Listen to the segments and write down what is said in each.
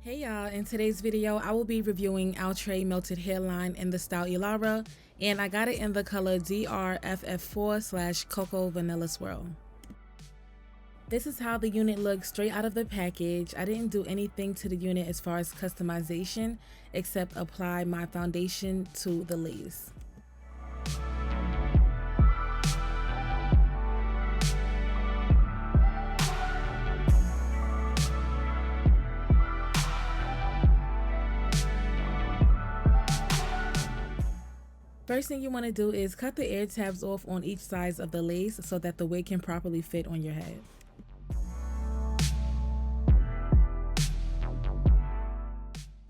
Hey y'all, in today's video I will be reviewing Outre melted hairline in the style Elara, and I got it in the color DRFF4/Cocoa Vanilla Swirl. This is how the unit looks straight out of the package. I didn't do anything to the unit as far as customization except apply my foundation to the lace. First thing you want to do is cut the air tabs off on each side of the lace so that the wig can properly fit on your head.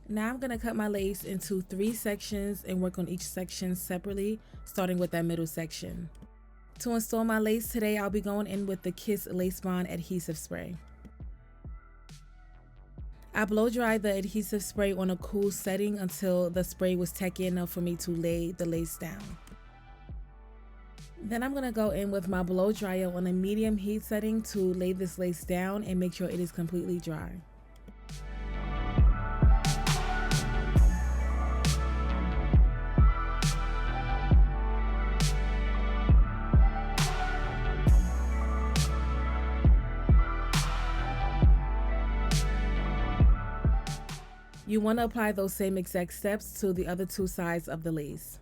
Now I'm going to cut my lace into 3 sections and work on each section separately, starting with that middle section. To install my lace today, I'll be going in with the Kiss Lace Bond Adhesive Spray. I blow dried the adhesive spray on a cool setting until the spray was tacky enough for me to lay the lace down. Then I'm going to go in with my blow dryer on a medium heat setting to lay this lace down and make sure it is completely dry. You want to apply those same exact steps to the other 2 sides of the lace.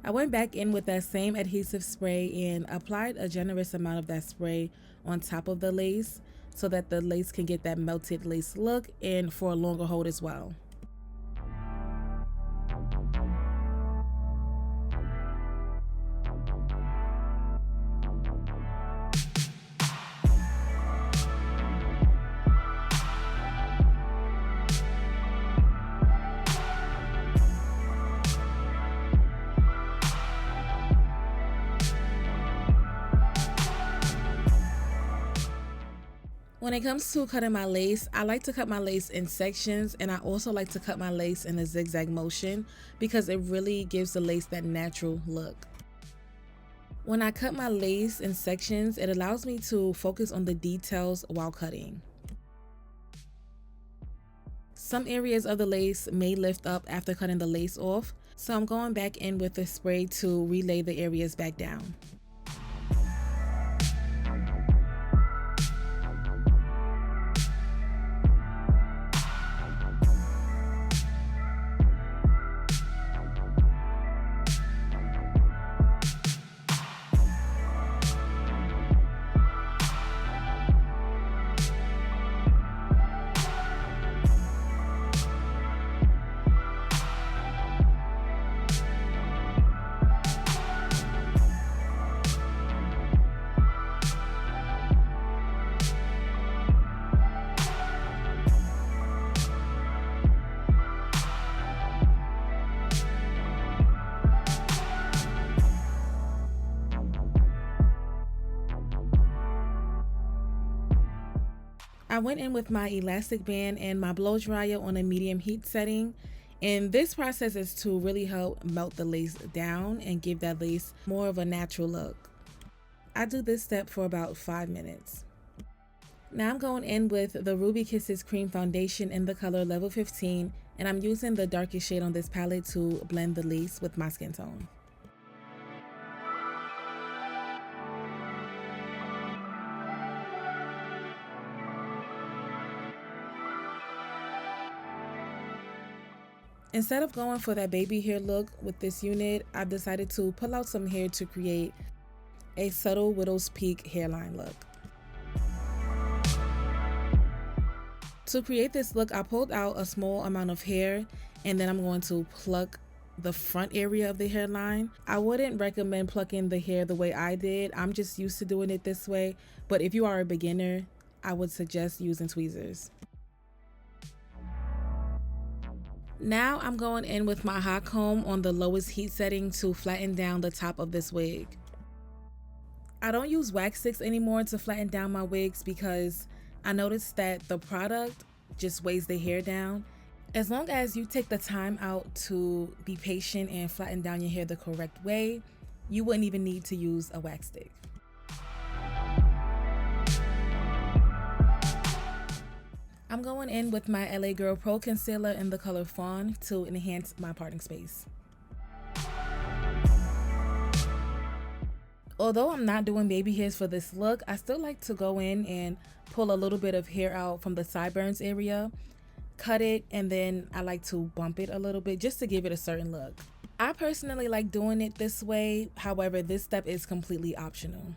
I went back in with that same adhesive spray and applied a generous amount of that spray on top of the lace so that the lace can get that melted lace look and for a longer hold as well. When it comes to cutting my lace, I like to cut my lace in sections, and I also like to cut my lace in a zigzag motion because it really gives the lace that natural look. When I cut my lace in sections, it allows me to focus on the details while cutting. Some areas of the lace may lift up after cutting the lace off, so I'm going back in with the spray to relay the areas back down. I went in with my elastic band and my blow dryer on a medium heat setting, and this process is to really help melt the lace down and give that lace more of a natural look. I do this step for about 5 minutes. Now I'm going in with the Ruby Kisses Cream Foundation in the color Level 15, and I'm using the darkest shade on this palette to blend the lace with my skin tone. Instead of going for that baby hair look with this unit, I've decided to pull out some hair to create a subtle widow's peak hairline look. To create this look, I pulled out a small amount of hair and then I'm going to pluck the front area of the hairline. I wouldn't recommend plucking the hair the way I did. I'm just used to doing it this way, but if you are a beginner, I would suggest using tweezers. Now I'm going in with my hot comb on the lowest heat setting to flatten down the top of this wig. I don't use wax sticks anymore to flatten down my wigs because I noticed that the product just weighs the hair down. As long as you take the time out to be patient and flatten down your hair the correct way, you wouldn't even need to use a wax stick. I'm going in with my LA Girl Pro Concealer in the color Fawn to enhance my parting space. Although I'm not doing baby hairs for this look, I still like to go in and pull a little bit of hair out from the sideburns area, cut it, and then I like to bump it a little bit just to give it a certain look. I personally like doing it this way, however, this step is completely optional.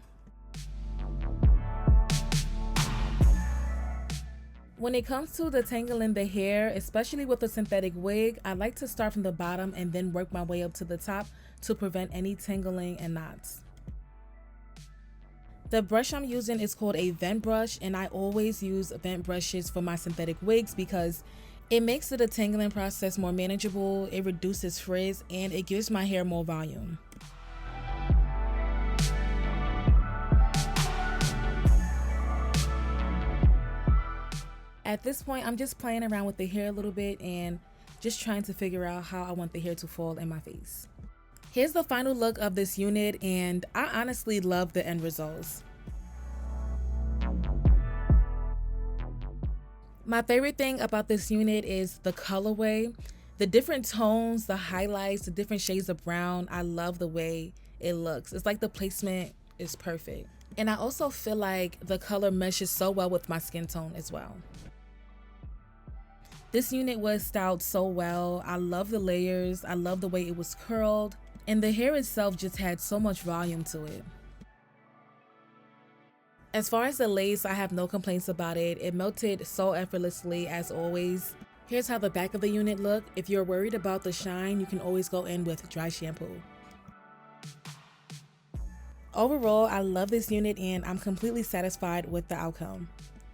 When it comes to detangling the hair, especially with a synthetic wig, I like to start from the bottom and then work my way up to the top to prevent any tangling and knots. The brush I'm using is called a vent brush, and I always use vent brushes for my synthetic wigs because it makes the detangling process more manageable, it reduces frizz, and it gives my hair more volume. At this point, I'm just playing around with the hair a little bit and just trying to figure out how I want the hair to fall in my face. Here's the final look of this unit, and I honestly love the end results. My favorite thing about this unit is the colorway, the different tones, the highlights, the different shades of brown. I love the way it looks. It's like the placement is perfect. And I also feel like the color meshes so well with my skin tone as well. This unit was styled so well. I love the layers. I love the way it was curled. And the hair itself just had so much volume to it. As far as the lace, I have no complaints about it. It melted so effortlessly as always. Here's how the back of the unit looked. If you're worried about the shine, you can always go in with dry shampoo. Overall, I love this unit and I'm completely satisfied with the outcome.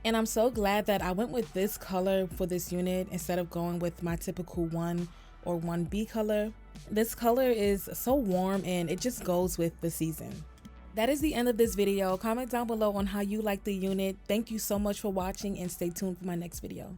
And I'm so glad that I went with this color for this unit instead of going with my typical 1 or 1B color. This color is so warm and it just goes with the season. That is the end of this video. Comment down below on how you like the unit. Thank you so much for watching and stay tuned for my next video.